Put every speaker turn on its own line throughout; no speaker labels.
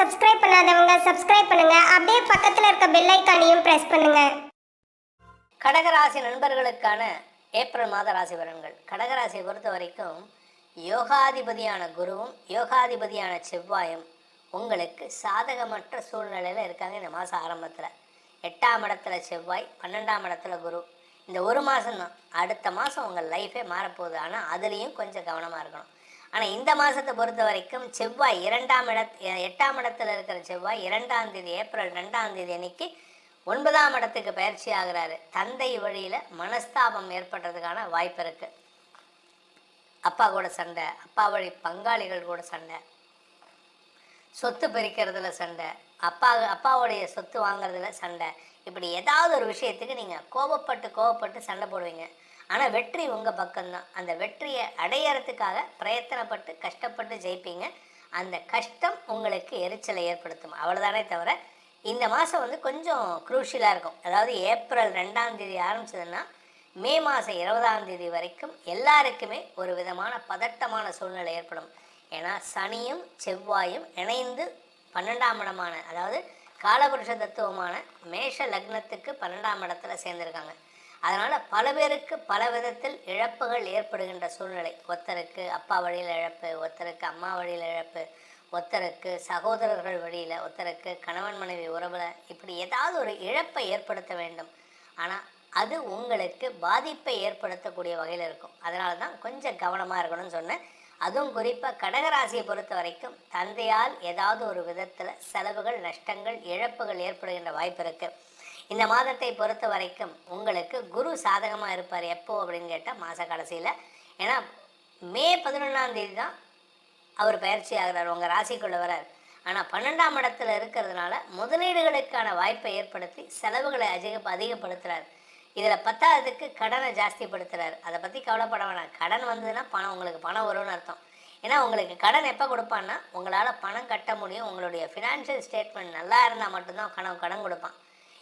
Subscribe பண்ணாதவங்க subscribe பண்ணுங்க. அப்படியே பக்கத்துல இருக்க பெல் ஐகானையும் பிரஸ் பண்ணுங்க.
கடகராசி நண்பர்களுக்கான ஏப்ரல் மாத ராசி பலன்கள். கடகராசியை பொறுத்த வரைக்கும் யோகாதிபதியான குருவும் யோகாதிபதியான செவ்வாயும் உங்களுக்கு சாதகமற்ற சூழ்நிலையில் இருக்காங்க. இந்த மாதம் ஆரம்பத்தில் 8ஆம் இடத்துல செவ்வாய், 12ஆம் இடத்துல குரு. இந்த ஒரு மாதம்தான், அடுத்த மாதம் உங்கள் லைஃபே மாறப்போகுது. ஆனால் அதுலேயும் கொஞ்சம் கவனமாக இருக்கணும். ஆனால் இந்த மாதத்தை பொறுத்த வரைக்கும் செவ்வாய் 8ஆம் இடத்துல இருக்கிற செவ்வாய் 2ஆம் தேதி ஏப்ரல் 2ஆம் தேதி அன்னைக்கு 9ஆம் இடத்துக்கு பயிற்சி ஆகிறாரு. தந்தை வழியில் மனஸ்தாபம் ஏற்படுறதுக்கான வாய்ப்பு இருக்குது. அப்பா கூட சண்டை, அப்பா வழி பங்காளிகள் கூட சண்டை, சொத்து பிரிக்கிறதுல சண்டை, அப்பாவுடைய சொத்து வாங்குறதுல சண்டை, இப்படி ஏதாவது ஒரு விஷயத்துக்கு நீங்கள் கோபப்பட்டு சண்டை போடுவீங்க. ஆனால் வெற்றி உங்கள் பக்கம்தான். அந்த வெற்றியை அடையிறதுக்காக பிரயத்தனப்பட்டு கஷ்டப்பட்டு ஜெயிப்பீங்க. அந்த கஷ்டம் உங்களுக்கு எரிச்சலை ஏற்படுத்தும், அவ்வளோதானே தவிர இந்த மாதம் கொஞ்சம் குரூஷியலாக இருக்கும். அதாவது ஏப்ரல் 2ஆம் தேதி ஆரம்பிச்சதுன்னா மே மாதம் 20ஆம் தேதி வரைக்கும் எல்லாருக்குமே ஒரு விதமான பதட்டமான சூழ்நிலை ஏற்படும். ஏன்னா சனியும் செவ்வாயும் இணைந்து 12ஆம் இடமான, அதாவது காலபுருஷ தத்துவமான மேஷ லக்னத்துக்கு 12ஆம் இடத்துல சேர்ந்துருக்காங்க. அதனால் பல பேருக்கு பல விதத்தில் இழப்புகள் ஏற்படுகின்ற சூழ்நிலை. ஒருத்தருக்கு அப்பா வழியில் இழப்பு, ஒருத்தருக்கு அம்மா வழியில் இழப்பு, ஒருத்தருக்கு சகோதரர்கள் வழியில், ஒருத்தருக்கு கணவன் மனைவி உறவில், இப்படி ஏதாவது ஒரு இழப்பை ஏற்படுத்த வேண்டும். ஆனால் அது உங்களுக்கு பாதிப்பை ஏற்படுத்தக்கூடிய வகையில் இருக்கும். அதனால தான் கொஞ்சம் கவனமாக இருக்கணும்னு சொன்னேன். அதுவும் குறிப்பாக கடகராசியை பொறுத்த வரைக்கும் தந்தையால் ஏதாவது ஒரு விதத்தில் செலவுகள், நஷ்டங்கள், இழப்புகள் ஏற்படுகின்ற வாய்ப்பு இருக்குது. இந்த மாதத்தை பொறுத்த வரைக்கும் உங்களுக்கு குரு சாதகமாக இருப்பார். எப்போ அப்படின்னு கேட்டால் மாத கடைசியில். ஏன்னா மே 11ஆம் தேதி தான் அவர் பயிற்சி ஆகிறார், உங்கள் ராசிக்குள்ளே வரார். ஆனால் 12ஆம் இடத்துல இருக்கிறதுனால முதலீடுகளுக்கான வாய்ப்பை ஏற்படுத்தி செலவுகளை அதிகப்படுத்துகிறார். இதில் 10ஆவதுக்கு கடனை ஜாஸ்திப்படுத்துகிறார். அதை பற்றி கவலைப்பட வேணாம். கடன் வந்ததுன்னா உங்களுக்கு பணம் வரும்னு அர்த்தம். ஏன்னா உங்களுக்கு கடன் எப்போ கொடுப்பான்னா உங்களால் பணம் கட்ட முடியும். உங்களுடைய ஃபினான்ஷியல் ஸ்டேட்மெண்ட் நல்லா இருந்தால் மட்டும்தான் கடன் கொடுப்பான்.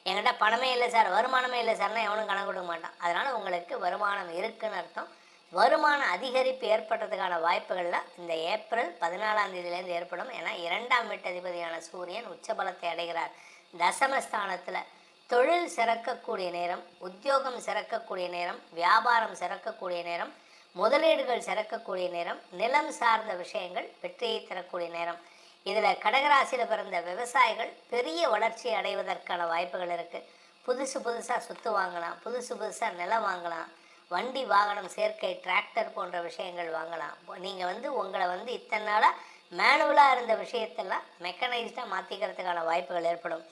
என்கிட்ட பணமே இல்லை சார், வருமானமே இல்லை சார்னா எவனும் கடன் கொடுக்க மாட்டான். அதனால் உங்களுக்கு வருமானம் இருக்குன்னு அர்த்தம். வருமான அதிகரிப்பு ஏற்படுறதுக்கான வாய்ப்புகள்லாம் இந்த ஏப்ரல் 14ஆம் தேதியிலேருந்து ஏற்படும். ஏன்னா 2ஆம் வீட்டதிபதியான சூரியன் உச்சபலத்தை அடைகிறார் தசமஸ்தானத்தில். தொழில் சிறக்கக்கூடிய நேரம், உத்தியோகம் சிறக்கக்கூடிய நேரம், வியாபாரம் சிறக்கக்கூடிய நேரம், முதலீடுகள் சிறக்கக்கூடிய நேரம், நிலம் சார்ந்த விஷயங்கள் வெற்றியை தரக்கூடிய நேரம். இதில் கடகராசியில் பிறந்த விவசாயிகள் பெரிய வளர்ச்சி அடைவதற்கான வாய்ப்புகள் இருக்குது. புதுசாக சொத்து வாங்கலாம், புதுசாக நிலம் வாங்கலாம், வண்டி வாகனம் சேர்க்கை, டிராக்டர் போன்ற விஷயங்கள் வாங்கலாம். நீங்கள் உங்களை இத்தனை நாளாக மேனுவலாக இருந்த விஷயத்தெல்லாம் மெக்கனைஸ்டாக மாற்றிக்கிறதுக்கான வாய்ப்புகள் ஏற்படும்.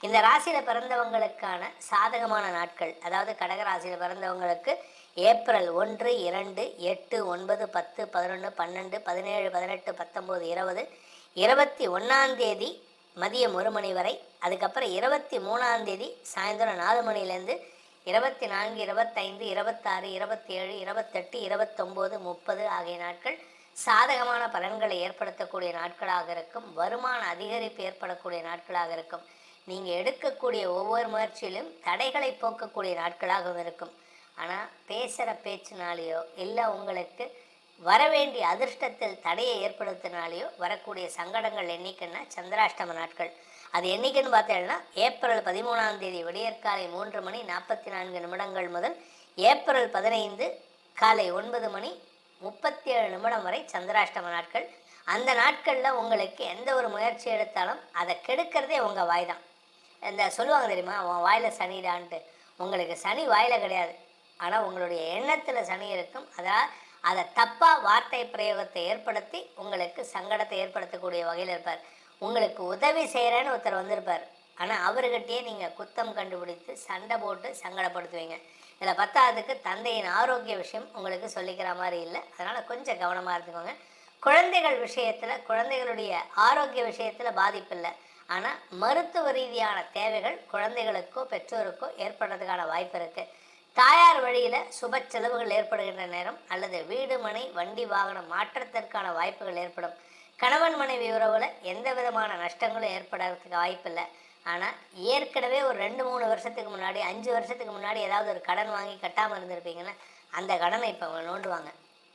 இந்த ராசியில் பிறந்தவங்களுக்கான சாதகமான நாட்கள், அதாவது கடகராசியில் பிறந்தவங்களுக்கு ஏப்ரல் 1, 2, 8, 9, 10, 11, 12, 17, 18, 19, 20, 21ஆம் தேதி மதியம் 1 மணி வரை. அதுக்கப்புறம் 23ஆம் தேதி சாயந்தரம் 4 மணிலேருந்து 24, 25, 26, 27, 28, 29, 30 ஆகிய நாட்கள் சாதகமான பலன்களை ஏற்படுத்தக்கூடிய நாட்களாக இருக்கும். வருமான அதிகரிப்பு ஏற்படக்கூடிய நாட்களாக இருக்கும். நீங்கள் எடுக்கக்கூடிய ஒவ்வொரு முயற்சியிலும் தடைகளை போக்கக்கூடிய நாட்களாகவும் இருக்கும். ஆனால் பேசுகிற பேச்சினாலேயோ இல்லை உங்களுக்கு வரவேண்டிய அதிர்ஷ்டத்தில் தடையை ஏற்படுத்தினாலேயோ வரக்கூடிய சங்கடங்கள் என்னைக்குன்னா சந்திராஷ்டம நாட்கள். அது என்னைக்குன்னு பார்த்தீங்கன்னா ஏப்ரல் 13ஆம் தேதி விடியற்காலை 3 மணி 44 நிமிடங்கள் முதல் ஏப்ரல் 15 காலை 9 மணி 37 நிமிடம் வரை சந்திராஷ்டம நாட்கள். அந்த நாட்களில் உங்களுக்கு எந்த ஒரு முயற்சி எடுத்தாலும் அதை கெடுக்கிறதே உங்கள் வாய் தான். இந்த சொல்லுவாங்க தெரியுமா, உன் வாயில் சனிடான்ட்டு. உங்களுக்கு சனி வாயில் கிடையாது, ஆனால் உங்களுடைய எண்ணத்தில் சனி இருக்கும். அதை தப்பாக வார்த்தை பிரயோகத்தை ஏற்படுத்தி உங்களுக்கு சங்கடத்தை ஏற்படுத்தக்கூடிய வகையில் இருப்பார். உங்களுக்கு உதவி செய்கிறேன்னு ஒருத்தர் வந்திருப்பார், ஆனால் அவர்கிட்டயே நீங்கள் குத்தம் கண்டுபிடித்து சண்டை போட்டு சங்கடப்படுத்துவீங்க. இதில் 10ஆவதுக்கு தந்தையின் ஆரோக்கிய விஷயம் உங்களுக்கு சொல்லிக்கிற மாதிரி இல்லை. அதனால் கொஞ்சம் கவனமாக இருந்துக்கோங்க. குழந்தைகள் விஷயத்தில், குழந்தைகளுடைய ஆரோக்கிய விஷயத்தில் பாதிப்பு இல்லை. ஆனால் மருத்துவ ரீதியான தேவைகள் குழந்தைகளுக்கோ பெற்றோருக்கோ ஏற்படுறதுக்கான வாய்ப்பு இருக்குது. தாயார் வழியில் சுப செலவுகள் ஏற்படுகின்ற நேரம், அல்லது வீடு மனை வண்டி வாகனம் மாற்றத்திற்கான வாய்ப்புகள் ஏற்படும். கணவன் மனைவி உறவில் எந்த விதமான நஷ்டங்களும் ஏற்படுறதுக்கு வாய்ப்பில்லை. ஆனால் ஏற்கனவே ஒரு 2-3 வருஷத்துக்கு முன்னாடி, 5 வருஷத்துக்கு முன்னாடி ஏதாவது ஒரு கடன் வாங்கி கட்டாமல் இருந்திருப்பீங்கன்னா அந்த கடனை இப்போ அவங்க நோண்டுவாங்க,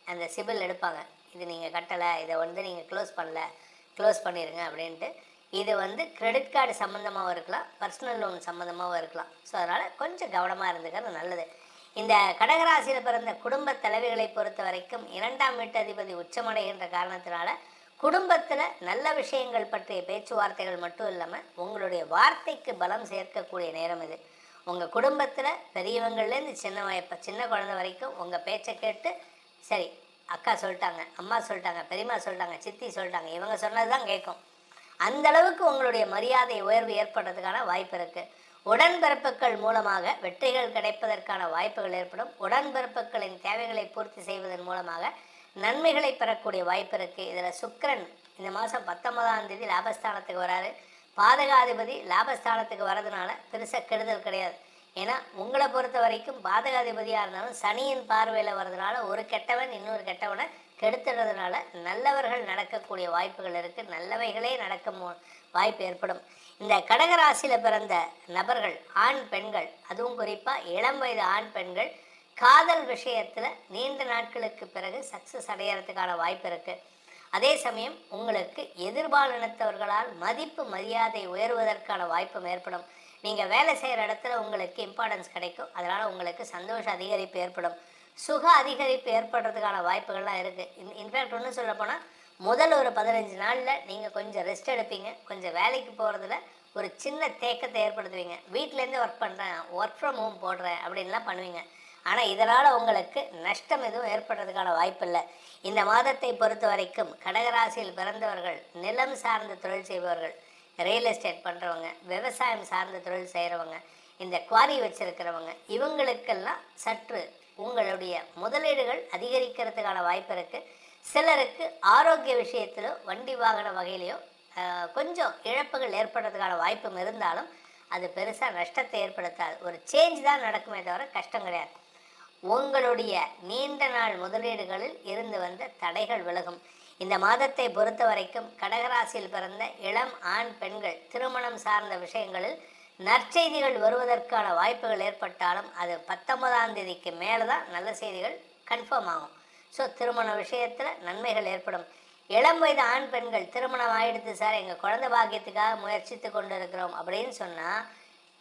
அந்த சிபில் எடுப்பாங்க. இது நீங்கள் கட்டலை, இதை நீங்கள் க்ளோஸ் பண்ணிடுங்க அப்படின்ட்டு. இது வந்து கிரெடிட் கார்டு சம்மந்தமாகவும் இருக்கலாம், பர்சனல் லோன் சம்மந்தமாகவும் இருக்கலாம். ஸோ அதனால் கொஞ்சம் கவனமாக இருந்துக்கிறது நல்லது. இந்த கடகராசியில் பிறந்த குடும்ப தலைவிகளை பொறுத்த வரைக்கும் 2ஆம் வீட்டு அதிபதி உச்சமடைகின்ற காரணத்தினால குடும்பத்தில் நல்ல விஷயங்கள் பற்றிய பேச்சுவார்த்தைகள் மட்டும் இல்லாமல் உங்களுடைய வார்த்தைக்கு பலம் சேர்க்கக்கூடிய நேரம் இது. உங்கள் குடும்பத்தில் பெரியவங்கள்லேருந்து சின்ன குழந்தை வரைக்கும் உங்கள் பேச்சை கேட்டு, சரி அக்கா சொல்லிட்டாங்க, அம்மா சொல்லிட்டாங்க, பெரியம்மா சொல்லிட்டாங்க, சித்தி சொல்லிட்டாங்க, இவங்க சொன்னது தான் கேட்கும். அந்த அளவுக்கு உங்களுடைய மரியாதை உயர்வு ஏற்படுறதுக்கான வாய்ப்பு இருக்குது. உடன்பிறப்புகள் மூலமாக வெற்றிகள் கிடைப்பதற்கான வாய்ப்புகள் ஏற்படும். உடன்பிறப்புகளின் தேவைகளை பூர்த்தி செய்வதன் மூலமாக நன்மைகளை பெறக்கூடிய வாய்ப்பு இருக்குது. இதில் சுக்கிரன் இந்த மாதம் 19ஆம் தேதி லாபஸ்தானத்துக்கு வராரு. பாதகாதிபதி லாபஸ்தானத்துக்கு வர்றதுனால பெருசாக கெடுதல் கிடையாது. ஏன்னா உங்களை பொறுத்த வரைக்கும் பாதகாதிபதியாக இருந்தாலும் சனியின் பார்வையில் வர்றதுனால ஒரு கெட்டவன் இன்னொரு கெட்டவனை கெடுத்துடுறதுனால நல்லவர்கள் நடக்கக்கூடிய வாய்ப்புகள் இருக்குது. நல்லவைகளே நடக்கும் வாய்ப்பு ஏற்படும். இந்த கடகராசியில் பிறந்த நபர்கள், ஆண் பெண்கள், அதுவும் குறிப்பாக இளம் வயது ஆண் பெண்கள் காதல் விஷயத்தில் நீண்ட நாட்களுக்கு பிறகு சக்ஸஸ் அடையிறதுக்கான வாய்ப்பு இருக்குது. அதே சமயம் உங்களுக்கு எதிர்பாலினத்தவர்களால் மதிப்பு மரியாதை உயர்வதற்கான வாய்ப்பும் ஏற்படும். நீங்கள் வேலை செய்கிற இடத்துல உங்களுக்கு இம்பார்ட்டன்ஸ் கிடைக்கும். அதனால் உங்களுக்கு சந்தோஷ அதிகரிப்பு ஏற்படும். சுக அதிகரிப்பு ஏற்படுறதுக்கான வாய்ப்புகள்லாம் இருக்குது. இன்ஃபேக்ட் ஒன்று சொல்ல போனால் முதல் ஒரு 15 நாளில் நீங்கள் கொஞ்சம் ரெஸ்ட் எடுப்பீங்க. கொஞ்சம் வேலைக்கு போகிறதுல ஒரு சின்ன தேக்கத்தை ஏற்படுத்துவீங்க. வீட்டிலேருந்து ஒர்க் ஃப்ரம் ஹோம் போடுறேன் அப்படின்லாம் பண்ணுவீங்க. ஆனால் இதனால் உங்களுக்கு நஷ்டம் எதுவும் ஏற்படுறதுக்கான வாய்ப்பு இல்லை. இந்த மாதத்தை பொறுத்த வரைக்கும் கடகராசியில் பிறந்தவர்கள், நிலம் சார்ந்த தொழில் செய்பவர்கள், ரியல் எஸ்டேட் பண்ணுறவங்க, விவசாயம் சார்ந்த தொழில் செய்கிறவங்க, இந்த குவாரி வச்சுருக்கிறவங்க, இவங்களுக்கெல்லாம் சற்று உங்களுடைய முதலீடுகள் அதிகரிக்கிறதுக்கான வாய்ப்பு இருக்குது. சிலருக்கு ஆரோக்கிய விஷயத்திலோ வண்டி வாகன வகையிலையோ கொஞ்சம் இழப்புகள் ஏற்படுறதுக்கான வாய்ப்பும் இருந்தாலும் அது பெருசாக நஷ்டத்தை ஏற்படுத்தாது. ஒரு சேஞ்ச் தான் நடக்குமே தவிர கஷ்டம் கிடையாது. உங்களுடைய நீண்ட நாள் முதலீடுகளில் இருந்து வந்த தடைகள் விலகும். இந்த மாதத்தை பொறுத்த வரைக்கும் கடகராசியில் பிறந்த இளம் ஆண் பெண்கள் திருமணம் சார்ந்த விஷயங்களில் நற்செய்திகள் வருவதற்கான வாய்ப்புகள் ஏற்பட்டாலும் அது 19ஆம் தேதிக்கு மேலே தான் நல்ல செய்திகள் கன்ஃபார்ம் ஆகும். ஸோ திருமண விஷயத்தில் நன்மைகள் ஏற்படும். இளம் வயது ஆண் பெண்கள் திருமணம் ஆகிடுது சார், எங்கள் குழந்தை பாக்கியத்துக்காக முயற்சித்து கொண்டு இருக்கிறோம் அப்படின்னு சொன்னால்,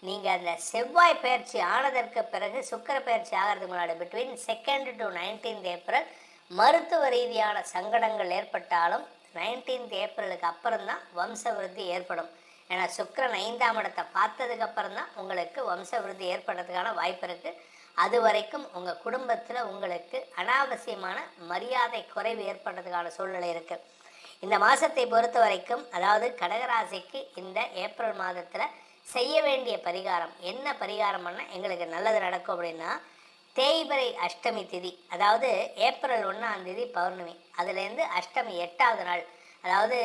நீங்கள் அந்த செவ்வாய் பயிற்சி ஆனதற்கு பிறகு சுக்கிர பயிற்சி ஆகிறதுக்கு முன்னாடி பிட்வீன் 2 to 19 ஏப்ரல் மருத்துவ ரீதியான சங்கடங்கள் ஏற்பட்டாலும் 19 ஏப்ரலுக்கு அப்புறம்தான் வம்ச விருத்தி ஏற்படும். ஏன்னா சுக்கிரன் 5ஆம் இடத்தை பார்த்ததுக்கு அப்புறம் தான் உங்களுக்கு வம்ச விருத்தி ஏற்படுறதுக்கான வாய்ப்பு இருக்குது. அது வரைக்கும் உங்கள் குடும்பத்தில் உங்களுக்கு அனாவசியமான மரியாதை குறைவு ஏற்படுறதுக்கான சூழ்நிலை இருக்குது. இந்த மாதத்தை பொறுத்த வரைக்கும், அதாவது கடகராசிக்கு இந்த ஏப்ரல் மாதத்தில் செய்ய வேண்டிய பரிகாரம் என்ன பரிகாரம் பண்ணால் எங்களுக்கு நல்லது நடக்கும் அப்படின்னா, தேய்பிறை அஷ்டமி திதி, அதாவது ஏப்ரல் 1ஆம் தேதி பௌர்ணமி, அதுலேருந்து அஷ்டமி 8வது நாள், அதாவது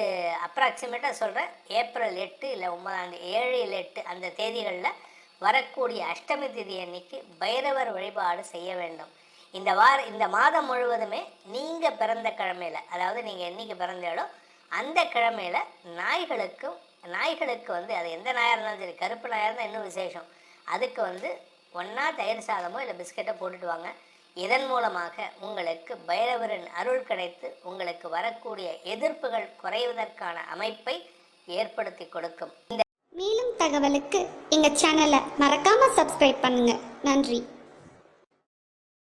அப்ராக்சிமேட்டாக சொல்கிறேன் ஏப்ரல் 8 இல்லை 9ஆம் தேதி, 7 இல்லை 8 அந்த தேதிகளில் வரக்கூடிய அஷ்டமி திதி அன்னைக்கு பைரவர் வழிபாடு செய்ய வேண்டும். இந்த மாதம் முழுவதுமே நீங்கள் பிறந்த கிழமையில், அதாவது நீங்கள் என்றைக்கு பிறந்தாலோ அந்த கிழமையில் நாய்களுக்கு வந்து அது எந்த நாயாக இருந்தாலும் சரி, கருப்பு நாயாக இருந்தால் இன்னும் விசேஷம், அதுக்கு வந்து ஒன்றா தயிர் சாதமோ இல்லை பிஸ்கெட்டோ போட்டுட்டு வாங்க. இதன் மூலமாக உங்களுக்கு பைரவரின் அருள் கிடைத்து உங்களுக்கு வரக்கூடிய எதிர்ப்புகள் குறைவதற்கான அமைப்பை ஏற்படுத்தி கொடுக்கும்.
மேலும் தகவலுக்கு எங்கள் சேனலை மறக்காமல் சப்ஸ்கிரைப் பண்ணுங்கள். நன்றி.